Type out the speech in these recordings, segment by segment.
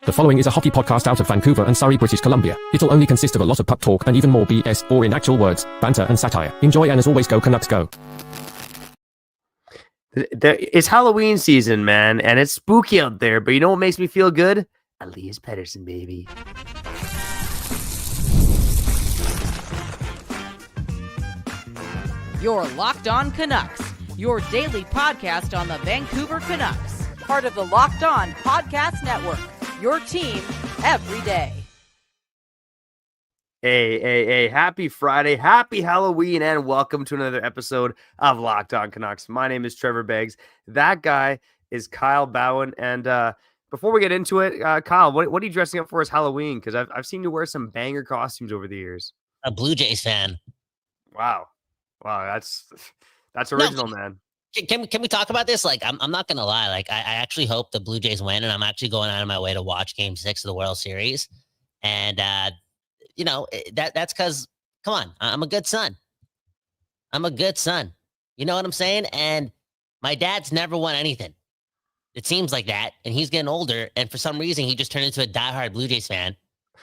The following is a hockey podcast out of Vancouver and Surrey, British Columbia. It'll only consist of a lot of puck talk and even more BS, or in actual words, banter and satire. Enjoy, and as always, go Canucks go. It's Halloween season, man, and it's spooky out there, but you know what makes me feel good? Elias Pettersson, baby. You're Locked On Canucks, your daily podcast on the Vancouver Canucks, part of the Locked On Podcast Network, your team every day. Hey, happy Friday, happy Halloween, and welcome to another episode of Locked On Canucks. My name is Trevor Beggs. That guy is Kyle Bhawan, and before we get into it, Kyle, what are you dressing up for as Halloween? Because I've seen you wear some banger costumes over the years. A Blue Jays fan. Wow, that's original, man. Can we talk about this? Like, I'm not gonna lie. Like, I actually hope the Blue Jays win, and I'm actually going out of my way to watch Game 6 of the World Series. And you know, that's because, come on, I'm a good son. I'm a good son. You know what I'm saying? And my dad's never won anything. It seems like that, and he's getting older. And for some reason, he just turned into a diehard Blue Jays fan.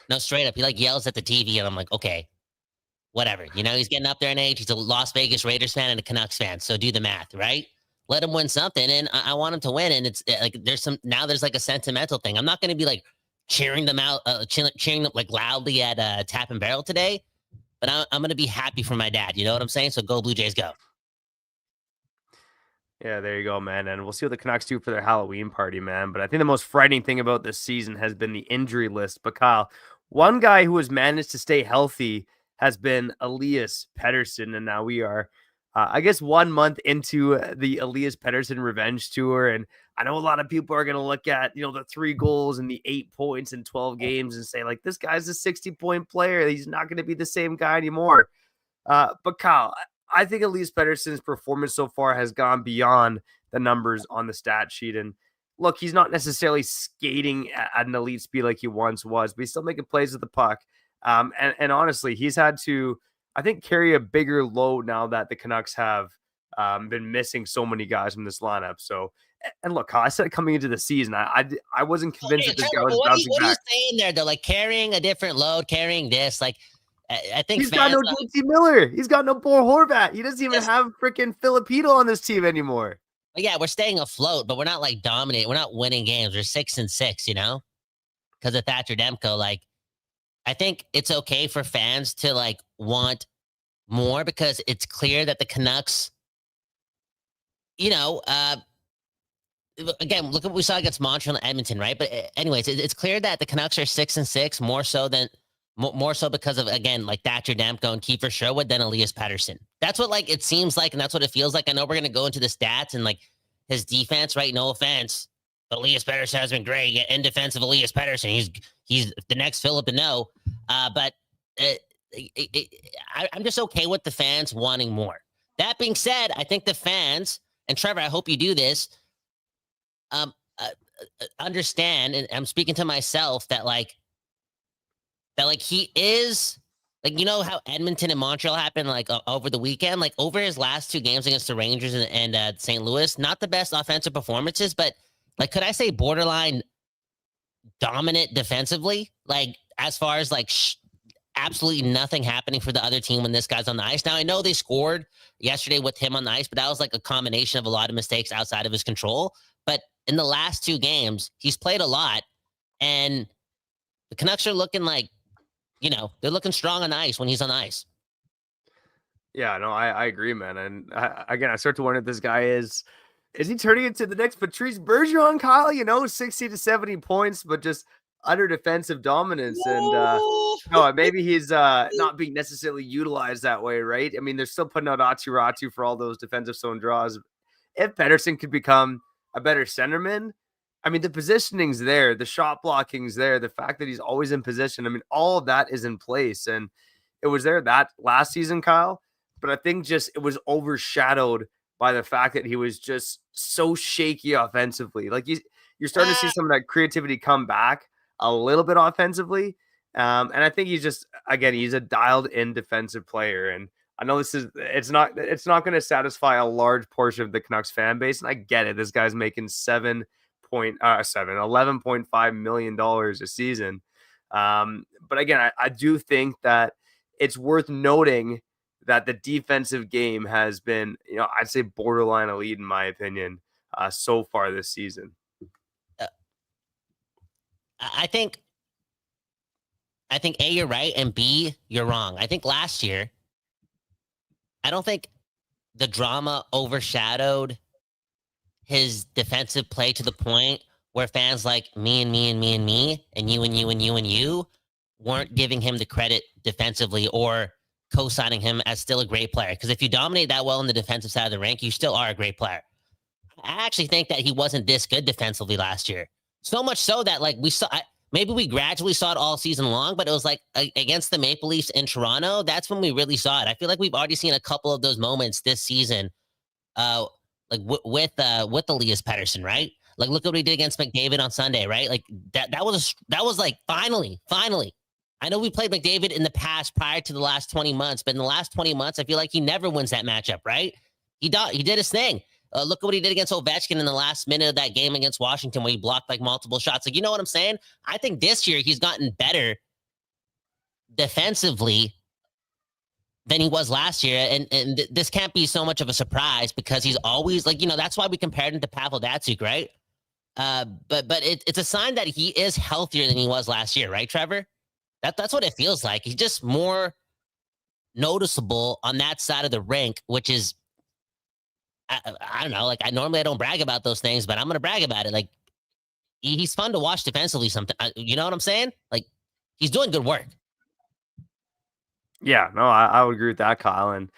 No, straight up, he like yells at the TV, and I'm like, okay. Whatever, you know, he's getting up there in age. He's a Las Vegas Raiders fan and a Canucks fan. So do the math, right? Let him win something, and I want him to win. And it's like there's like a sentimental thing. I'm not going to be like cheering them out, cheering them like loudly at Tap and Barrel today, but I'm going to be happy for my dad. You know what I'm saying? So go Blue Jays, go. Yeah, there you go, man. And we'll see what the Canucks do for their Halloween party, man. But I think the most frightening thing about this season has been the injury list. But Kyle, one guy who has managed to stay healthy has been Elias Pettersson, and now we are, I guess, 1 month into the Elias Pettersson revenge tour, and I know a lot of people are going to look at, you know, the 3 goals and the 8 points in 12 games and say, like, this guy's a 60-point player. He's not going to be the same guy anymore. But Kyle, I think Elias Pettersson's performance so far has gone beyond the numbers on the stat sheet, and look, he's not necessarily skating at an elite speed like he once was, but he's still making plays with the puck. And honestly, he's had to, I think, carry a bigger load now that the Canucks have been missing so many guys from this lineup. So, and look, I said coming into the season, I wasn't convinced that this guy was bouncing back. What are you saying there, though? Like carrying a different load, carrying this, like I think he's got no JT Miller. He's got no Bo Horvat. He doesn't even have freaking Filipino on this team anymore. Yeah, we're staying afloat, but we're not like dominating. We're not winning games. We're 6-6, you know, because of Thatcher Demko. Like, I think it's okay for fans to like want more because it's clear that the Canucks, you know, again, look at what we saw against Montreal and Edmonton, right? But anyways, it's clear that the Canucks are 6-6 more so because of, again, like Thatcher Demko and Kiefer Sherwood than Elias Pettersson. That's what like it seems like, and that's what it feels like. I know we're gonna go into the stats and like his defense, right? No offense. But Elias Pettersson has been great. In defense of Elias Pettersson, he's the next Philip to know. But I'm just okay with the fans wanting more. That being said, I think the fans, and Trevor, I hope you do this, understand, and I'm speaking to myself, that he is, like, you know how Edmonton and Montreal happened like over the weekend? Like over his last 2 games against the Rangers and St. Louis, not the best offensive performances, but like, could I say borderline dominant defensively? Like, as far as like absolutely nothing happening for the other team when this guy's on the ice. Now, I know they scored yesterday with him on the ice, but that was like a combination of a lot of mistakes outside of his control. But in the last 2 games, he's played a lot, and the Canucks are looking like, you know, they're looking strong on the ice when he's on the ice. Yeah, no, I agree, man. And I start to wonder if this guy is he turning into the next Patrice Bergeron, Kyle? You know, 60 to 70 points, but just utter defensive dominance. And no, maybe he's not being necessarily utilized that way, right? I mean, they're still putting out Ratu for all those defensive zone draws. If Pettersson could become a better centerman, I mean, the positioning's there, the shot blocking's there, the fact that he's always in position. I mean, all of that is in place. And it was there that last season, Kyle. But I think just it was overshadowed by the fact that he was just so shaky offensively. Like you're starting to see some of that creativity come back a little bit offensively. And I think he's just, again, he's a dialed in defensive player. And I know it's not going to satisfy a large portion of the Canucks fan base. And I get it. This guy's making $11.5 million a season. But again, I do think that it's worth noting that the defensive game has been, I'd say borderline elite in my opinion, so far this season. I think A, you're right, and B, you're wrong. I think last year, I don't think the drama overshadowed his defensive play to the point where fans like me and me and me and me and you and you and you and you weren't giving him the credit defensively or co-signing him as still a great player. Because if you dominate that well in the defensive side of the rink, you still are a great player. I actually think that he wasn't this good defensively last year. So much so that like we saw, maybe we gradually saw it all season long, but it was like against the Maple Leafs in Toronto, that's when we really saw it. I feel like we've already seen a couple of those moments this season, with Elias Pettersson, right? Like look what he did against McDavid on Sunday, right? Like that was like finally. I know we played McDavid in the past prior to the last 20 months, but in the last 20 months, I feel like he never wins that matchup, right? He did his thing. Look at what he did against Ovechkin in the last minute of that game against Washington where he blocked like multiple shots. Like, you know what I'm saying? I think this year he's gotten better defensively than he was last year. And this can't be so much of a surprise because he's always like, that's why we compared him to Pavel Datsyuk, right? But it's a sign that he is healthier than he was last year, right, Trevor? That's what it feels like. He's just more noticeable on that side of the rink, which is, I don't know. Like I don't brag about those things, but I'm going to brag about it. Like he's fun to watch defensively. You know what I'm saying? Like he's doing good work. Yeah, no, I would agree with that, Kyle. And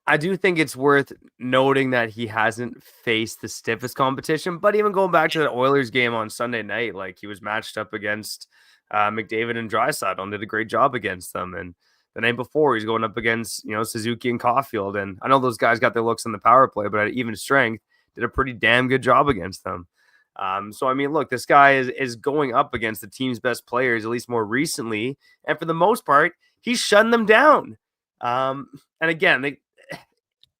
I do think it's worth noting that he hasn't faced the stiffest competition, but even going back to the Oilers game on Sunday night, like he was matched up against McDavid and Draisaitl and did a great job against them. And the night before, he's going up against, Suzuki and Caulfield. And I know those guys got their looks on the power play, but at even strength, did a pretty damn good job against them. So, I mean, look, this guy is going up against the team's best players, at least more recently. And for the most part, he's shutting them down. And again,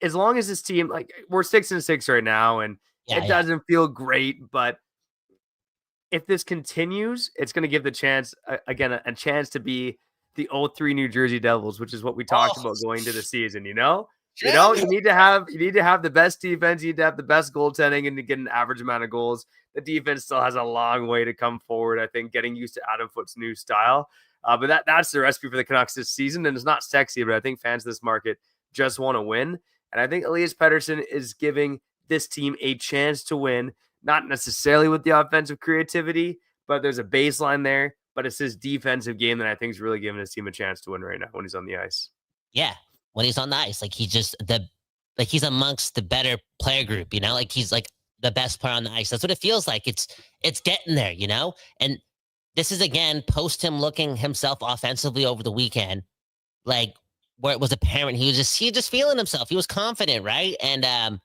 as long as this team, like we're 6-6 right now, and it doesn't feel great, but if this continues, it's going to give the chance, a chance to be the 0-3 New Jersey Devils, which is what we talked about going to the season, you need to have the best defense, you need to have the best goaltending and to get an average amount of goals. The defense still has a long way to come forward, I think, getting used to Adam Foote's new style. But that's the recipe for the Canucks this season, and it's not sexy, but I think fans of this market just want to win. And I think Elias Pettersson is giving this team a chance to win, not necessarily with the offensive creativity, but there's a baseline there. But it's his defensive game that I think is really giving his team a chance to win right now when he's on the ice. Yeah, when he's on the ice, like he's amongst the better player group, like he's like the best player on the ice. That's what it feels like. It's getting there, And this is again post him looking himself offensively over the weekend, like where it was apparent he was just feeling himself. He was confident, right? And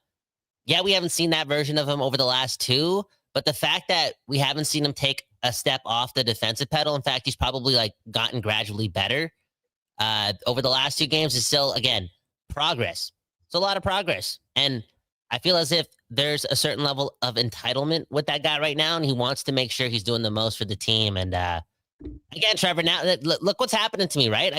we haven't seen that version of him over the last two. But the fact that we haven't seen him take a step off the defensive pedal, in fact, he's probably like gotten gradually better over the last two games is still, again, progress. It's a lot of progress. And I feel as if there's a certain level of entitlement with that guy right now, and he wants to make sure he's doing the most for the team. And again, Trevor, now look what's happening to me, right?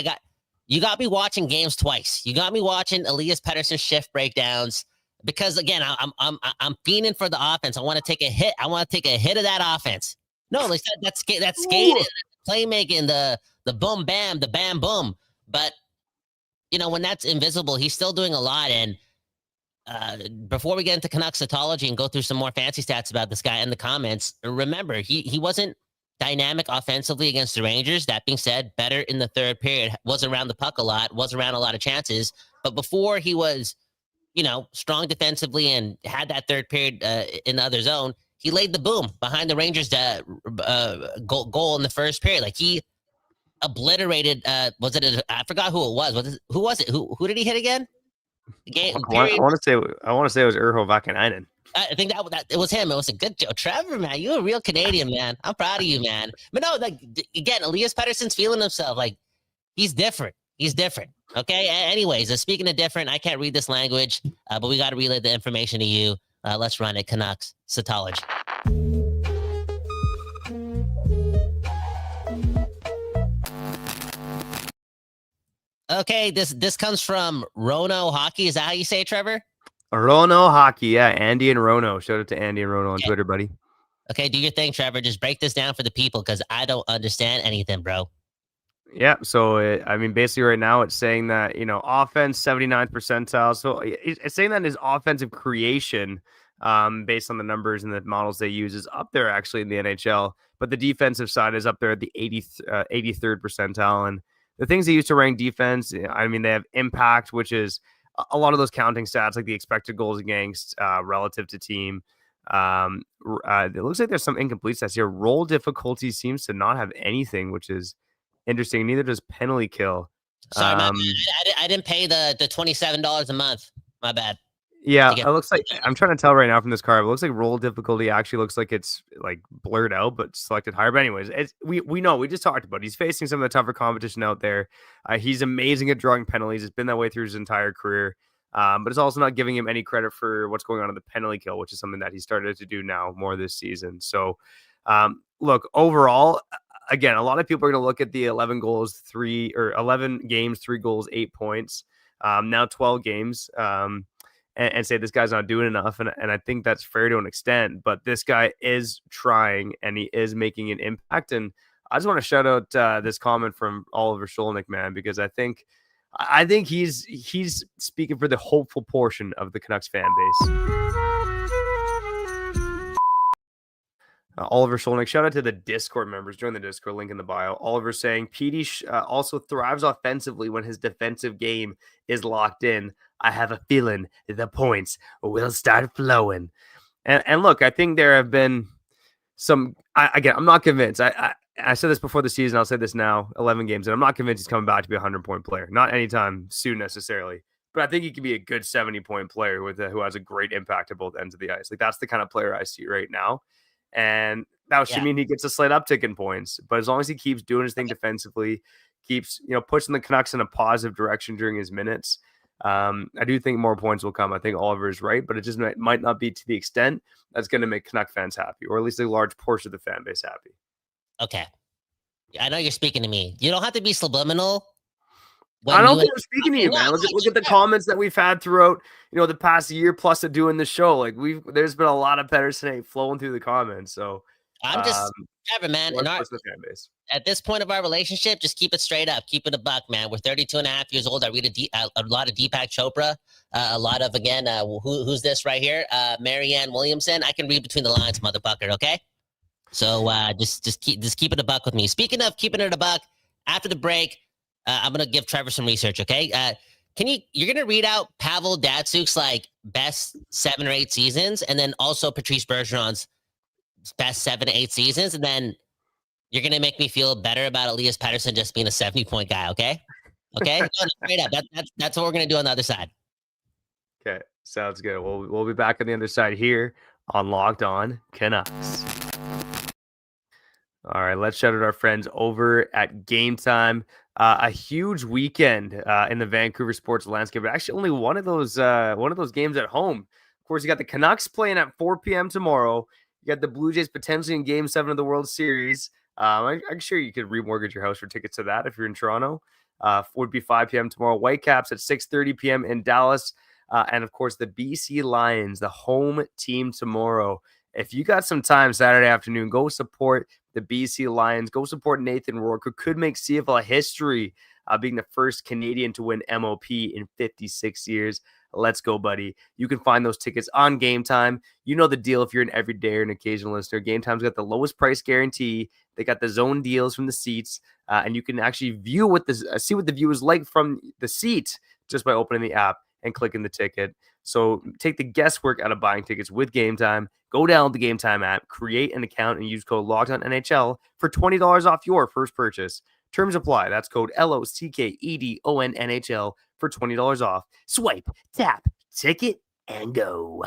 You got me watching games twice. You got me watching Elias Pettersson shift breakdowns. Because again, I'm fiending for the offense. I want to take a hit. I want to take a hit of that offense. No, like that's skating, playmaking, the boom bam, the bam boom. But when that's invisible, he's still doing a lot. And before we get into Canucksatology and go through some more fancy stats about this guy in the comments, remember he wasn't dynamic offensively against the Rangers. That being said, better in the third period. Was around the puck a lot. Was around a lot of chances. But before he was strong defensively and had that third period in the other zone, he laid the boom behind the Rangers' goal in the first period. Like he obliterated. I forgot who it was. Who was it? Who did he hit again? I want to say it was Urho Vakanainen. I think that it was him. It was a good joke. Trevor, man, you're a real Canadian, man. I'm proud of you, man. But no, like again, Elias Pettersson's feeling himself. Like he's different. He's different. Okay. Anyways, speaking of different, I can't read this language, but we got to relay the information to you. Let's run it. Canucksatology. Okay, this comes from Rono Hockey. Is that how you say it, Trevor? Rono Hockey, yeah. Andy and Rono. Shout out to Andy and Rono on Twitter, buddy. Okay, do your thing, Trevor. Just break this down for the people because I don't understand anything, bro. Yeah, so basically right now it's saying that, offense 79th percentile. So it's saying that his offensive creation, based on the numbers and the models they use, is up there actually in the NHL. But the defensive side is up there at the 83rd percentile. And the things they use to rank defense, they have impact, which is a lot of those counting stats, like the expected goals against relative to team. It looks like there's some incomplete stats here. Roll difficulty seems to not have anything, which is interesting. Neither does penalty kill. Sorry, my bad. I didn't pay the $27 a month. My bad. Yeah, it looks like I'm trying to tell right now from this card. It looks like roll difficulty actually looks like it's like blurred out, but selected higher. But anyways, we know, we just talked about it. He's facing some of the tougher competition out there. He's amazing at drawing penalties. It's been that way through his entire career. But it's also not giving him any credit for what's going on in the penalty kill, which is something that he started to do now more this season. So, look, overall, again, a lot of people are going to look at the 11 games, 3 goals, 8 points, now 12 games, and say this guy's not doing enough. And I think that's fair to an extent, but this guy is trying and he is making an impact. And I just want to shout out this comment from Oliver Sholnick, man, because I think he's speaking for the hopeful portion of the Canucks fan base. Oliver Sholnick, shout out to the Discord members. Join the Discord, link in the bio. Oliver saying, Petey also thrives offensively when his defensive game is locked in. I have a feeling the points will start flowing. And look, I think there have been some, I'm not convinced. I said this before the season. I'll say this now, 11 games, and I'm not convinced he's coming back to be a 100-point player. Not anytime soon necessarily, but I think he can be a good 70-point player who has a great impact at both ends of the ice. Like, that's the kind of player I see right now. And that should mean he gets a slight uptick in points. But as long as he keeps doing his thing defensively, keeps pushing the Canucks in a positive direction during his minutes, I do think more points will come. I think Oliver is right, but it just might not be to the extent that's going to make Canuck fans happy, or at least a large portion of the fan base happy. Okay. I know you're speaking to me. You don't have to be subliminal. I don't think I'm speaking to you, man. Look at the comments that we've had throughout, the past year plus of doing the show. Like, there's been a lot of Pettersson hate flowing through the comments. So I'm just, Trevor, man. The fan base. At this point of our relationship, just keep it straight up. Keep it a buck, man. We're 32 and a half years old. I read a lot of Deepak Chopra, a lot of, again, who's this right here? Marianne Williamson. I can read between the lines, motherfucker. Okay. So just keep it a buck with me. Speaking of keeping it a buck, after the break, I'm gonna give Trevor some research. Okay, you're gonna read out Pavel Datsyuk's like best 7 or 8 seasons, and then also Patrice Bergeron's best 7 to 8 seasons, and then you're gonna make me feel better about Elias Pettersson just being a 70-point guy. Okay, no, straight up. That's what we're gonna do on the other side. Okay, sounds good. We'll be back on the other side here on Locked On Canucks. All right, let's shout out our friends over at Gametime. A huge weekend in the Vancouver sports landscape, but actually only one of those games at home. Of course, you got the Canucks playing at 4 p.m. tomorrow. You got the Blue Jays potentially in Game 7 of the World Series. I'm sure you could remortgage your house for tickets to that if you're in Toronto. Would be 5 p.m. tomorrow. Whitecaps at 6:30 p.m. in Dallas. And, of course, the BC Lions, the home team tomorrow. If you got some time Saturday afternoon, go support the BC Lions. Go support Nathan Rourke, who could make CFL history, being the first Canadian to win MOP in 56 years. Let's go, buddy. You can find those tickets on Gametime. You know the deal if you're an everyday or an occasional listener. Gametime's got the lowest price guarantee. They got the zone deals from the seats, and you can actually see what the view is like from the seat just by opening the app and clicking the ticket. So take the guesswork out of buying tickets with Gametime. Go download the Gametime app, create an account, and use code LOCKEDONNHL for $20 off your first purchase. Terms apply. That's code LOCKEDONNHL for $20 off. Swipe, tap, ticket, and go.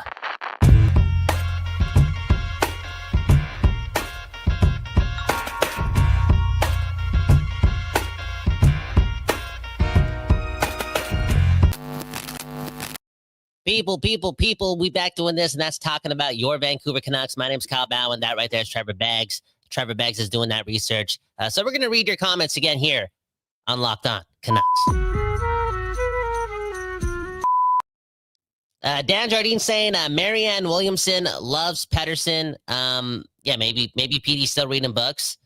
People, we back doing this, and that's talking about your Vancouver Canucks. My name's Kyle Bhawan. That right there is Trevor Beggs. Trevor Beggs is doing that research. So we're going to read your comments again here on Locked On Canucks. Dan Jardine saying Marianne Williamson loves Pettersson. Yeah, maybe PD's still reading books.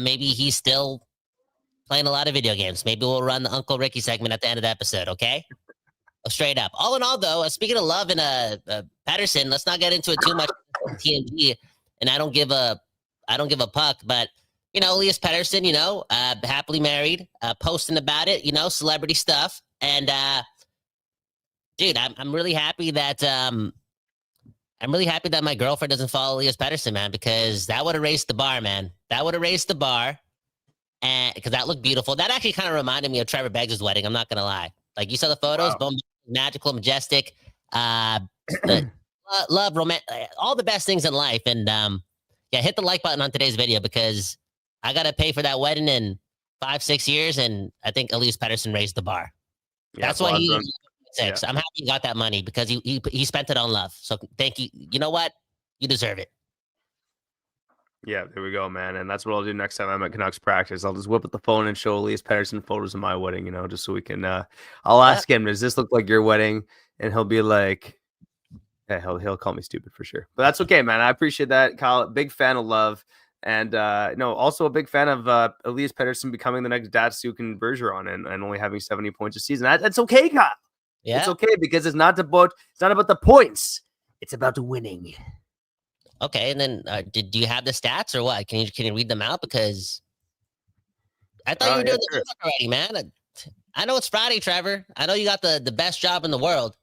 Maybe he's still playing a lot of video games. Maybe we'll run the Uncle Ricky segment at the end of the episode, okay? Straight up. All in all, though, speaking of love and Pettersson, let's not get into it too much. TNG, and I don't give a puck, but Elias Pettersson, happily married, posting about it, celebrity stuff, and dude, I'm really happy that my girlfriend doesn't follow Elias Pettersson, man, because that would have raised the bar, man. That would have raised the bar, and because that looked beautiful. That actually kind of reminded me of Trevor Beggs' wedding. I'm not gonna lie. Like, you saw the photos, wow. Boom, magical, majestic, love, romance, all the best things in life. And yeah, hit the like button on today's video because I gotta pay for that wedding in 5-6 years, and I think Elias Pettersson raised the bar. Yeah, that's why he. Yeah. I'm happy you got that money because he spent it on love. So thank you. You know what? You deserve it. Yeah, there we go, man. And that's what I'll do next time I'm at Canucks practice. I'll just whip up the phone and show Elias Pettersson photos of my wedding, just so we can I'll ask him, does this look like your wedding? And he'll be like, yeah, he'll call me stupid for sure. But that's okay, man. I appreciate that, Kyle. Big fan of love. And also a big fan of Elias Pettersson becoming the next Datsyuk and Bergeron and only having 70 points a season. That's okay, Kyle. Yeah. It's okay because it's not about the points. It's about the winning. Okay, and then do you have the stats or what? Can you read them out? Because I thought you were doing the homework already, man. I know it's Friday, Trevor. I know you got the best job in the world,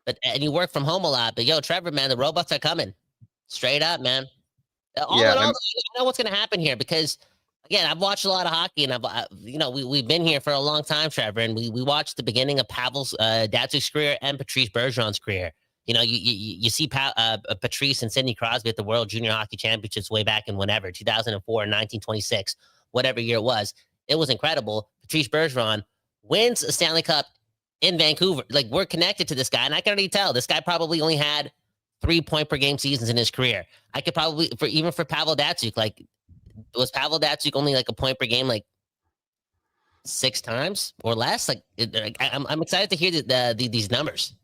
and you work from home a lot. But yo, Trevor, man, the robots are coming. Straight up, man. All in all, I know what's gonna happen here because again, I've watched a lot of hockey, and we've been here for a long time, Trevor, and we watched the beginning of Pavel's Datsuk's career and Patrice Bergeron's career. You see Patrice and Sidney Crosby at the World Junior Hockey Championships way back in whenever, 2004, 1926, whatever year it was. It was incredible. Patrice Bergeron wins a Stanley Cup in Vancouver. Like, we're connected to this guy, and I can already tell this guy probably only had 3 point per game seasons in his career. I could probably, for Pavel Datsyuk, like, was Pavel Datsyuk only like a point per game, like 6 times or less? Like, I'm excited to hear these numbers.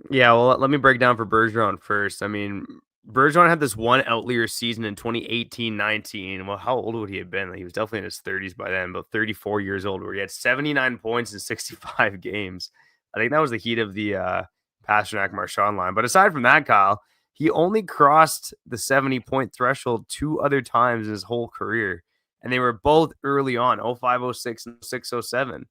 Yeah, well, let me break down for Bergeron first. I mean, Bergeron had this one outlier season in 2018-19. Well, how old would he have been? He was definitely in his 30s by then, about 34 years old, where he had 79 points in 65 games. I think that was the heat of the Pastrnak-Marchand line. But aside from that, Kyle, he only crossed the 70-point threshold 2 other times in his whole career. And they were both early on, 05-06 and 06-07.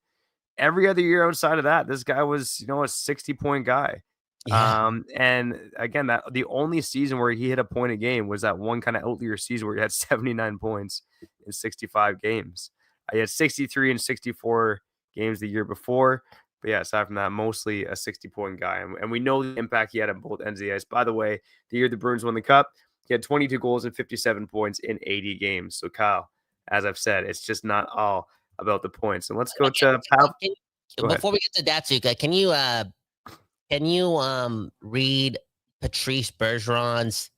Every other year outside of that, this guy was, a 60-point guy. Yeah. And again, that the only season where he hit a point a game was that one kind of outlier season where he had 79 points in 65 games. He had 63 and 64 games the year before. But yeah, aside from that, mostly a 60-point guy. And we know the impact he had on both ends of the ice. By the way, the year the Bruins won the Cup, he had 22 goals and 57 points in 80 games. So, Kyle, as I've said, it's just not all about the points. And let's go to Pavel. Before we get to Datsyuk, can you read Patrice Bergeron's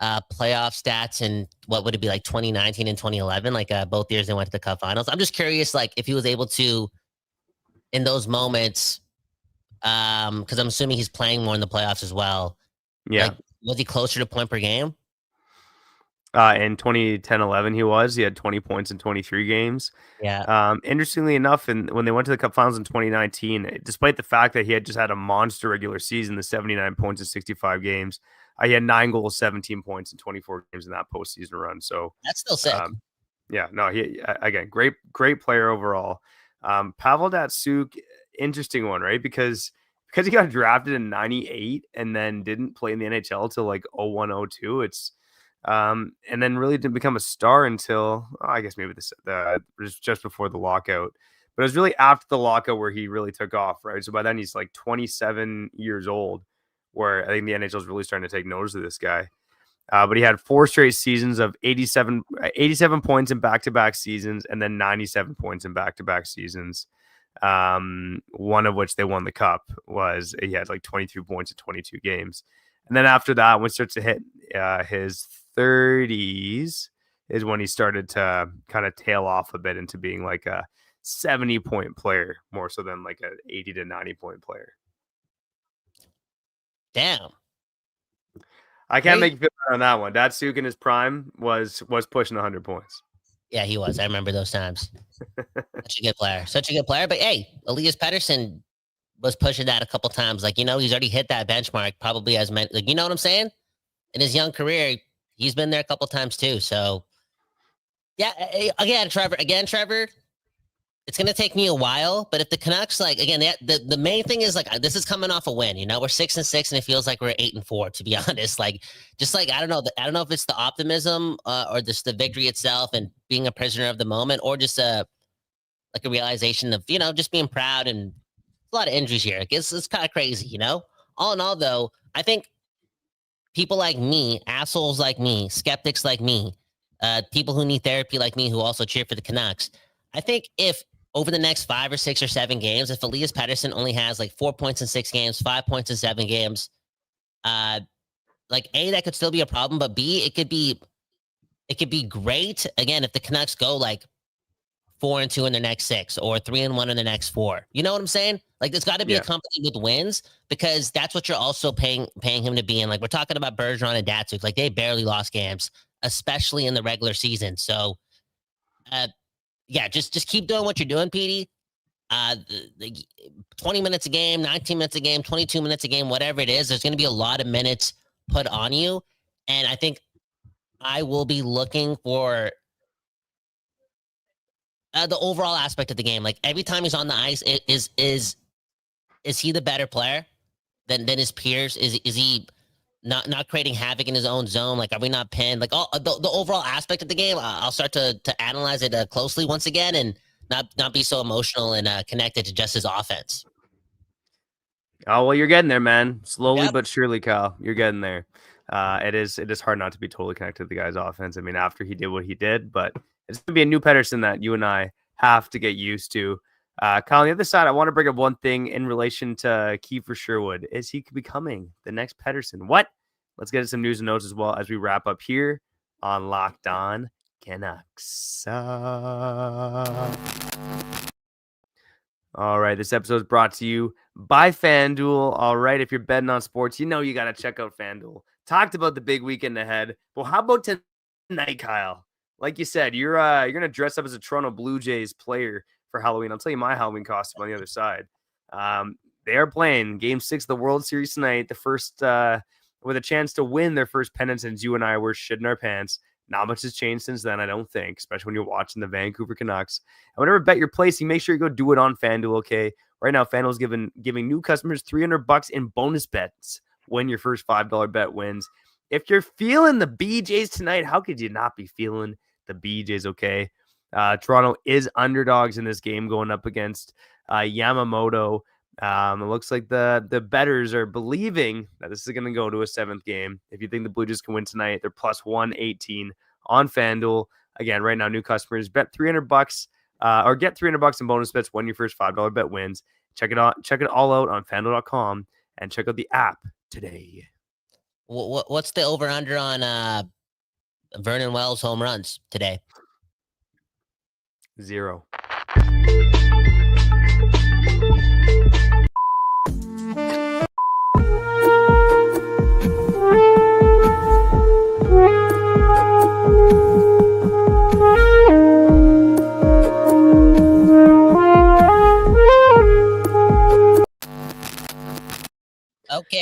playoff stats in what would it be, like 2019 and 2011? Like both years they went to the Cup Finals. I'm just curious, like if he was able to in those moments, because I'm assuming he's playing more in the playoffs as well. Yeah, like, was he closer to point per game? In 2010-11, he had 20 points in 23 games. Yeah. Interestingly enough, when they went to the Cup Finals in 2019, despite the fact that he had just had a monster regular season, the 79 points in 65 games, he had 9 goals, 17 points in 24 games in that postseason run. So that's still sick. Yeah, no, he again, great player overall. Pavel Datsyuk, interesting one, right? Because he got drafted in 98 and then didn't play in the NHL till like 01-02. It's and then really didn't become a star until I guess maybe it was just before the lockout. But it was really after the lockout where he really took off, right? So by then he's like 27 years old, where I think the NHL is really starting to take notice of this guy. But he had 4 straight seasons of 87 points in back-to-back seasons and then 97 points in back-to-back seasons. One of which they won the Cup was he had like 23 points in 22 games. And then after that, when he starts to hit his 30s is when he started to kind of tail off a bit into being like a 70-point player more so than like an 80 to 90-point player. Damn. I can't make you feel better on that one. Datsyuk in his prime was pushing 100 points. Yeah, he was. I remember those times. Such a good player. Such a good player. But hey, Elias Pettersson was pushing that a couple times. Like, he's already hit that benchmark probably as many. Like, you know what I'm saying? In his young career, he's been there a couple times too. So, yeah, again, Trevor, it's going to take me a while. But if the Canucks, like, again, the main thing is, like, this is coming off a win. We're 6-6, and it feels like we're 8-4, to be honest. Like, just like, I don't know if it's the optimism or just the victory itself and being a prisoner of the moment, or just a realization of, just being proud. And a lot of injuries here. It's kind of crazy, All in all, though, I think people like me, assholes like me, skeptics like me, people who need therapy like me who also cheer for the Canucks, I think if over the next 5 or 6 or 7 games, if Elias Pettersson only has like 4 points in 6 games, 5 points in 7 games, like A, that could still be a problem, but B, it could be great. Again, if the Canucks go like 4-2 in the next 6 or 3-1 in the next 4, you know what I'm saying? Like, there's got to be accompanied with wins, because that's what you're also paying him to be in. Like, we're talking about Bergeron and Datsyuk. Like, they barely lost games, especially in the regular season. So, yeah, just keep doing what you're doing, Petey. 20 minutes a game, 19 minutes a game, 22 minutes a game, whatever it is, there's going to be a lot of minutes put on you. And I think I will be looking for the overall aspect of the game. Like, every time he's on the ice, is he the better player than his peers? Is he not creating havoc in his own zone? Like, are we not pinned? Like, all the overall aspect of the game, I'll start to analyze it closely once again, and not be so emotional and connected to just his offense. Oh, well, you're getting there, man. Slowly but surely, Kyle. You're getting there. It is hard not to be totally connected to the guy's offense. I mean, after he did what he did, but it's going to be a new Pettersson that you and I have to get used to. Kyle, on the other side, I want to bring up one thing in relation to Kiefer Sherwood. Is he becoming the next Pettersson? What? Let's get some news and notes as well as we wrap up here on Locked On Canucks. All right, this episode is brought to you by FanDuel. All right, if you're betting on sports, you got to check out FanDuel. Talked about the big weekend ahead. Well, how about tonight, Kyle? Like you said, you're going to dress up as a Toronto Blue Jays player for Halloween. I'll tell you my Halloween costume on the other side. They are playing Game 6 of the World Series tonight, the first with a chance to win their first pennant since you and I were shitting our pants. Not much has changed since then, I don't think, especially when you're watching the Vancouver Canucks. And whenever bet you're placing, make sure you go do it on FanDuel, okay? Right now, FanDuel is giving new customers $300 in bonus bets when your first $5 bet wins. If you're feeling the BJs tonight, how could you not be feeling the BJs, okay? Toronto is underdogs in this game going up against Yamamoto. It looks like the bettors are believing that this is going to go to a 7th game. If you think the Blue Jays can win tonight, they're plus 118 on FanDuel. Again, right now, new customers bet $300 or get $300 in bonus bets when your first $5 bet wins. Check it all out on FanDuel.com and check out the app today. What's the over under on Vernon Wells home runs today? 0.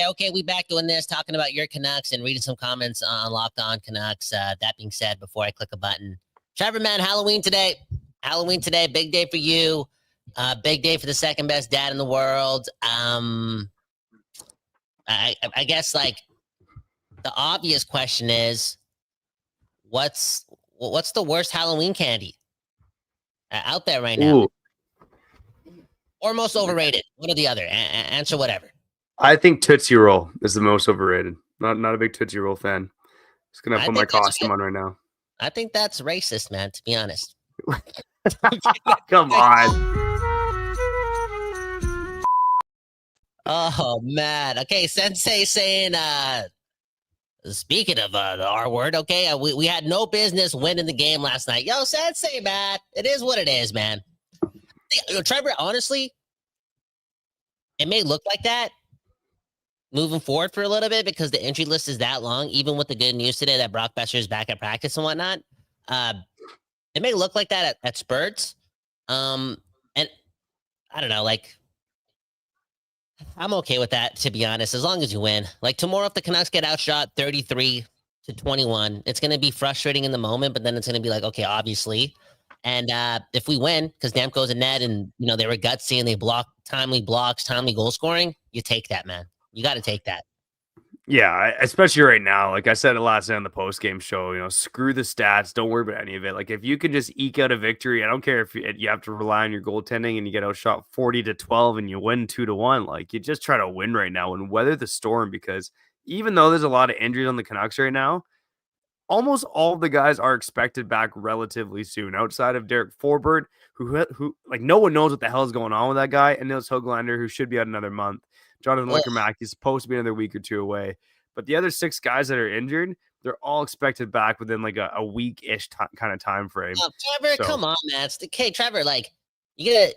Okay, we back doing this, talking about your Canucks and reading some comments on Locked On Canucks. That being said, before I click a button, Trevor, man, Halloween today, big day for you, big day for the second best dad in the world. I guess, like, the obvious question is, what's the worst Halloween candy out there right now? Ooh. Or most overrated? One or the other. Answer whatever. I think Tootsie Roll is the most overrated. Not a big Tootsie Roll fan. Just gonna put my costume on right now. I think that's racist, man, to be honest. Come on. Oh, man. Okay, Sensei saying, speaking of the R word, okay, we had no business winning the game last night. Yo, Sensei, man, it is what it is, man. Trevor, honestly, it may look like that. moving forward for a little bit because the injury list is that long, even with the good news today that Brock Besser is back at practice and whatnot. It may look like that at spurts. And I don't know, like, I'm okay with that, to be honest, as long as you win. Like, tomorrow, if the Canucks get outshot 33-21, it's going to be frustrating in the moment, but then it's going to be like, okay, obviously. And if we win, because Demko's a net and, they were gutsy and they block timely blocks, timely goal scoring, you take that, man. You got to take that. Yeah, especially right now. Like I said it last night on the post-game show, screw the stats. Don't worry about any of it. Like, if you can just eke out a victory, I don't care if you have to rely on your goaltending and you get outshot 40-12 and you win 2-1. Like, you just try to win right now and weather the storm, because even though there's a lot of injuries on the Canucks right now, almost all of the guys are expected back relatively soon, outside of Derek Forbort, who like, no one knows what the hell is going on with that guy, and Nils Höglander, who should be out another month. Jonathan Leckermack is supposed to be another week or two away. But the other 6 guys that are injured, they're all expected back within like a week-ish kind of time frame. Oh, Trevor, come on, man. Trevor, like, you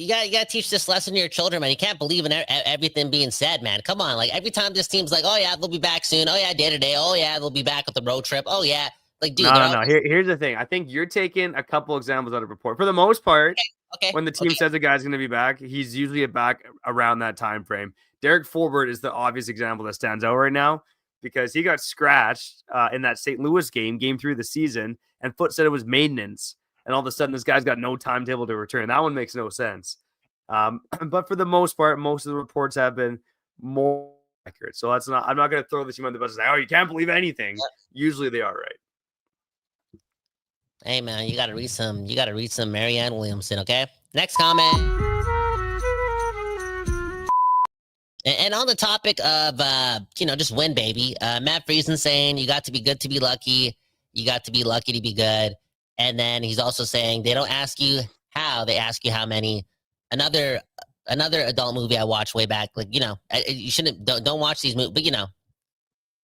gotta teach this lesson to your children, man. You can't believe in everything being said, man. Come on, like, every time this team's like, oh yeah, they'll be back soon. Oh yeah, day to day. Oh yeah, they'll be back with the road trip. Oh yeah, like, dude. No. Here's the thing. I think you're taking a couple examples out of report. For the most part, okay. When the team says a guy's going to be back, he's usually back around that time frame. Derek Forbort is the obvious example that stands out right now, because he got scratched in that St. Louis game 3 of the season, and Foote said it was maintenance. And all of a sudden, this guy's got no timetable to return. That one makes no sense. But for the most part, most of the reports have been more accurate. So I'm not going to throw this team on the bus and say, oh, you can't believe anything. Yeah. Usually they are right. Hey man, you gotta read some Marianne Williamson, okay? Next comment. And on the topic of just win, baby. Matt Friesen saying you got to be good to be lucky. You got to be lucky to be good. And then he's also saying they don't ask you how, they ask you how many. Another adult movie I watched way back, like, you shouldn't don't watch these movies, but you know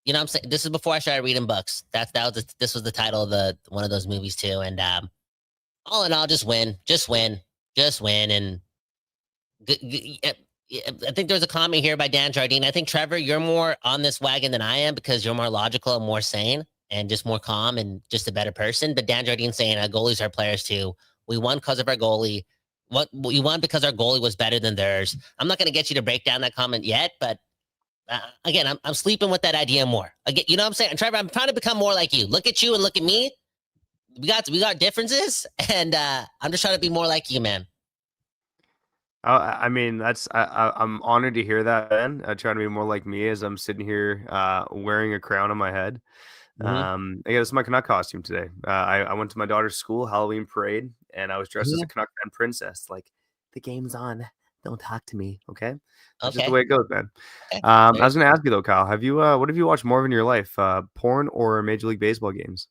what I'm saying? This is before I started reading books. This was the title of one of those movies too. And all in all, just win. And I think there's a comment here by Dan Jardine. I think, Trevor, you're more on this wagon than I am because you're more logical and more sane and just more calm and just a better person. But Dan Jardine saying goalies are players too. We won because of our goalie. We won because our goalie was better than theirs. I'm not going to get you to break down that comment yet, but again, I'm sleeping with that idea more. Again, you know what I'm saying? Trevor, I'm trying to become more like you. Look at you and look at me. We got differences, and I'm just trying to be more like you, man. I mean, I'm honored to hear that, man. Trying to be more like me as I'm sitting here wearing a crown on my head. Mm-hmm. This is my Canuck costume today. I went to my daughter's school Halloween parade, and I was dressed as a Canuck fan princess. Like, the game's on. Don't talk to me, okay? That's just the way it goes, man. Okay. I was going to ask you though, Kyle. Have you what have you watched more of in your life, porn or Major League Baseball games?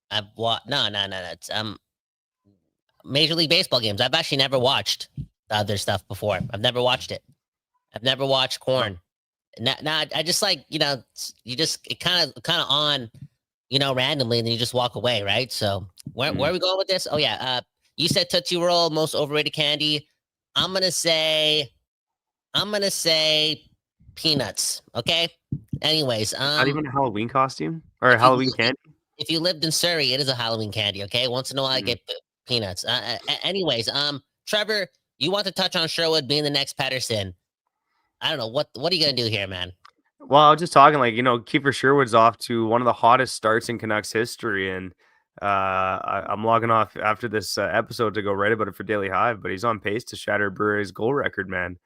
I've watched no. It's Major League Baseball games. I've actually never watched the other stuff before. I've never watched it. I've never watched corn. I just like you just it kind of on, randomly, and then you just walk away, right? So where are we going with this? Oh yeah, you said Tootsie Roll, most overrated candy. I'm gonna say peanuts. Okay. Anyways, not even a Halloween costume or a Halloween candy. If you lived in Surrey, it is a Halloween candy. Okay, once in a while I get peanuts. Anyways, Trevor, you want to touch on Sherwood being the next Pettersson? I don't know what are you gonna do here, man? Well, I was just talking Kiefer Sherwood's off to one of the hottest starts in Canucks history, and I'm logging off after this episode to go write about it for Daily Hive, but he's on pace to shatter Brewery's goal record, man.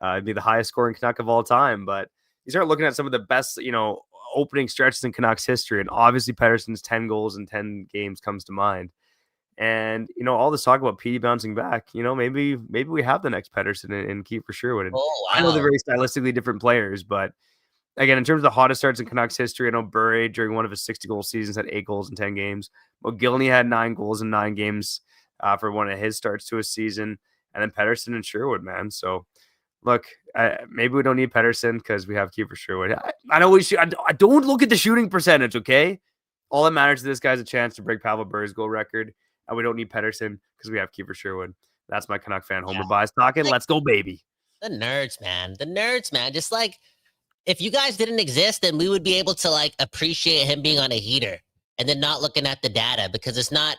It'd be the highest scoring Canuck of all time. But you start looking at some of the best, opening stretches in Canucks history, and obviously Pettersson's 10 goals in 10 games comes to mind. And all this talk about Petey bouncing back, maybe we have the next Pettersson in Kiefer Sherwood. And I know they're very stylistically different players, but again, in terms of the hottest starts in Canucks history, I know Burray during one of his 60-goal seasons had 8 goals in 10 games. Mogilny had 9 goals in 9 games for one of his starts to a season. And then Pettersson and Sherwood, man. So, look, maybe we don't need Pettersson because we have Kiefer Sherwood. I know we should. I don't look at the shooting percentage, okay? All that matters to this guy's a chance to break Pavel Burry's goal record. And we don't need Pettersson because we have Kiefer Sherwood. That's my Canuck fan homer bias talking. Let's go, baby. The nerds, man. The nerds, man. Just like, if you guys didn't exist, then we would be able to like appreciate him being on a heater and then not looking at the data, because it's not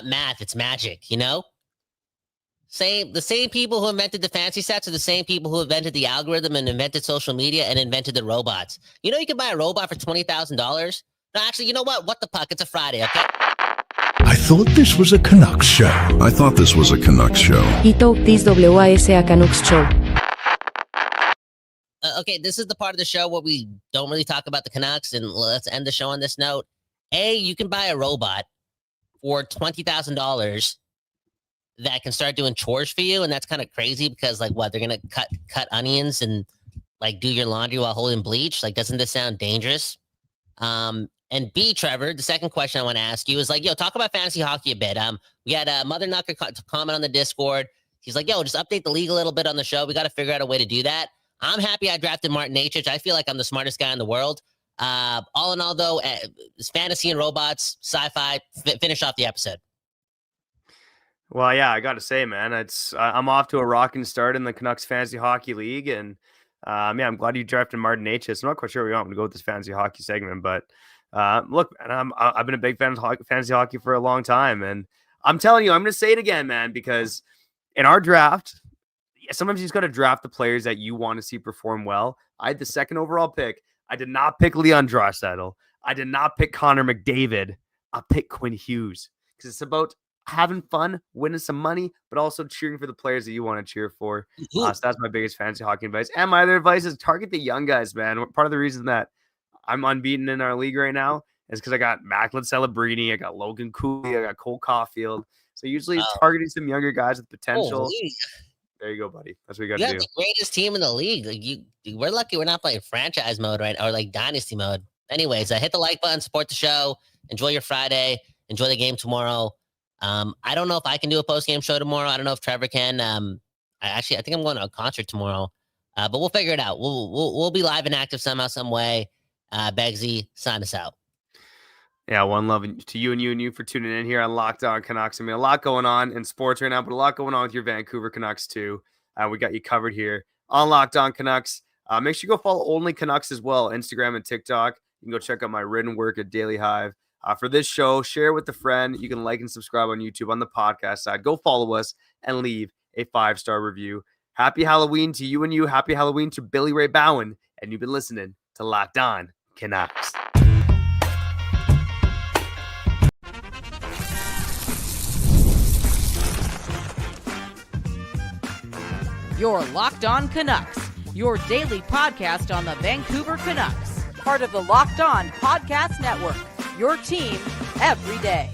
math, it's magic, you know? The same people who invented the fancy sets are the same people who invented the algorithm and invented social media and invented the robots. You know, you can buy a robot for $20,000. No, actually, you know what? What the puck? It's a Friday, okay? I thought this was a Canucks show. Ito, this was a Canucks show. Okay, this is the part of the show where we don't really talk about the Canucks, and let's end the show on this note. You can buy a robot for $20,000 that can start doing chores for you, and that's kind of crazy because, like, what, they're gonna cut onions and like do your laundry while holding bleach? Like, doesn't this sound dangerous? And B, Trevor, the second question I want to ask you is like, yo, talk about fantasy hockey a bit. We had Mother Knucker comment on the Discord. He's like, yo, just update the league a little bit on the show. We got to figure out a way to do that. I'm happy I drafted Martin Necas. I feel like I'm the smartest guy in the world. All in all, though, it's fantasy and robots, sci-fi. Finish off the episode. Well, yeah, I got to say, man, I'm off to a rocking start in the Canucks Fantasy Hockey League, and yeah, I'm glad you drafted Martin Necas. I'm not quite sure where you want me to go with this fantasy hockey segment, but look, man, I've been a big fan of fantasy hockey for a long time, and I'm telling you, I'm going to say it again, man, because in our draft, sometimes you just got to draft the players that you want to see perform well. I had the second overall pick. I did not pick Leon Draisaitl. I did not pick Connor McDavid. I picked Quinn Hughes because it's about having fun, winning some money, but also cheering for the players that you want to cheer for. So that's my biggest fantasy hockey advice. And my other advice is target the young guys, man. Part of the reason that I'm unbeaten in our league right now is because I got Macklin Celebrini, I got Logan Cooley, I got Cole Caulfield. So usually targeting some younger guys with potential. There you go, buddy. That's what you got to do. You have the greatest team in the league. Like we're lucky we're not playing franchise mode, right? Or like dynasty mode. Anyways, hit the like button, support the show. Enjoy your Friday. Enjoy the game tomorrow. I don't know if I can do a post-game show tomorrow. I don't know if Trevor can. I think I'm going to a concert tomorrow. But we'll figure it out. We'll be live and active somehow, some way. Beggsy, sign us out. Yeah, one love to you and you for tuning in here on Locked On Canucks. I mean, a lot going on in sports right now, but a lot going on with your Vancouver Canucks too. We got you covered here on Locked On Canucks. Make sure you go follow Only Canucks as well, Instagram and TikTok. You can go check out my written work at Daily Hive. For this show, share with a friend. You can like and subscribe on YouTube on the podcast side. Go follow us and leave a 5-star review. Happy Halloween to you and you. Happy Halloween to Billy Ray Bhawan. And you've been listening to Locked On Canucks. Your Locked On Canucks, your daily podcast on the Vancouver Canucks, part of the Locked On Podcast Network, your team every day.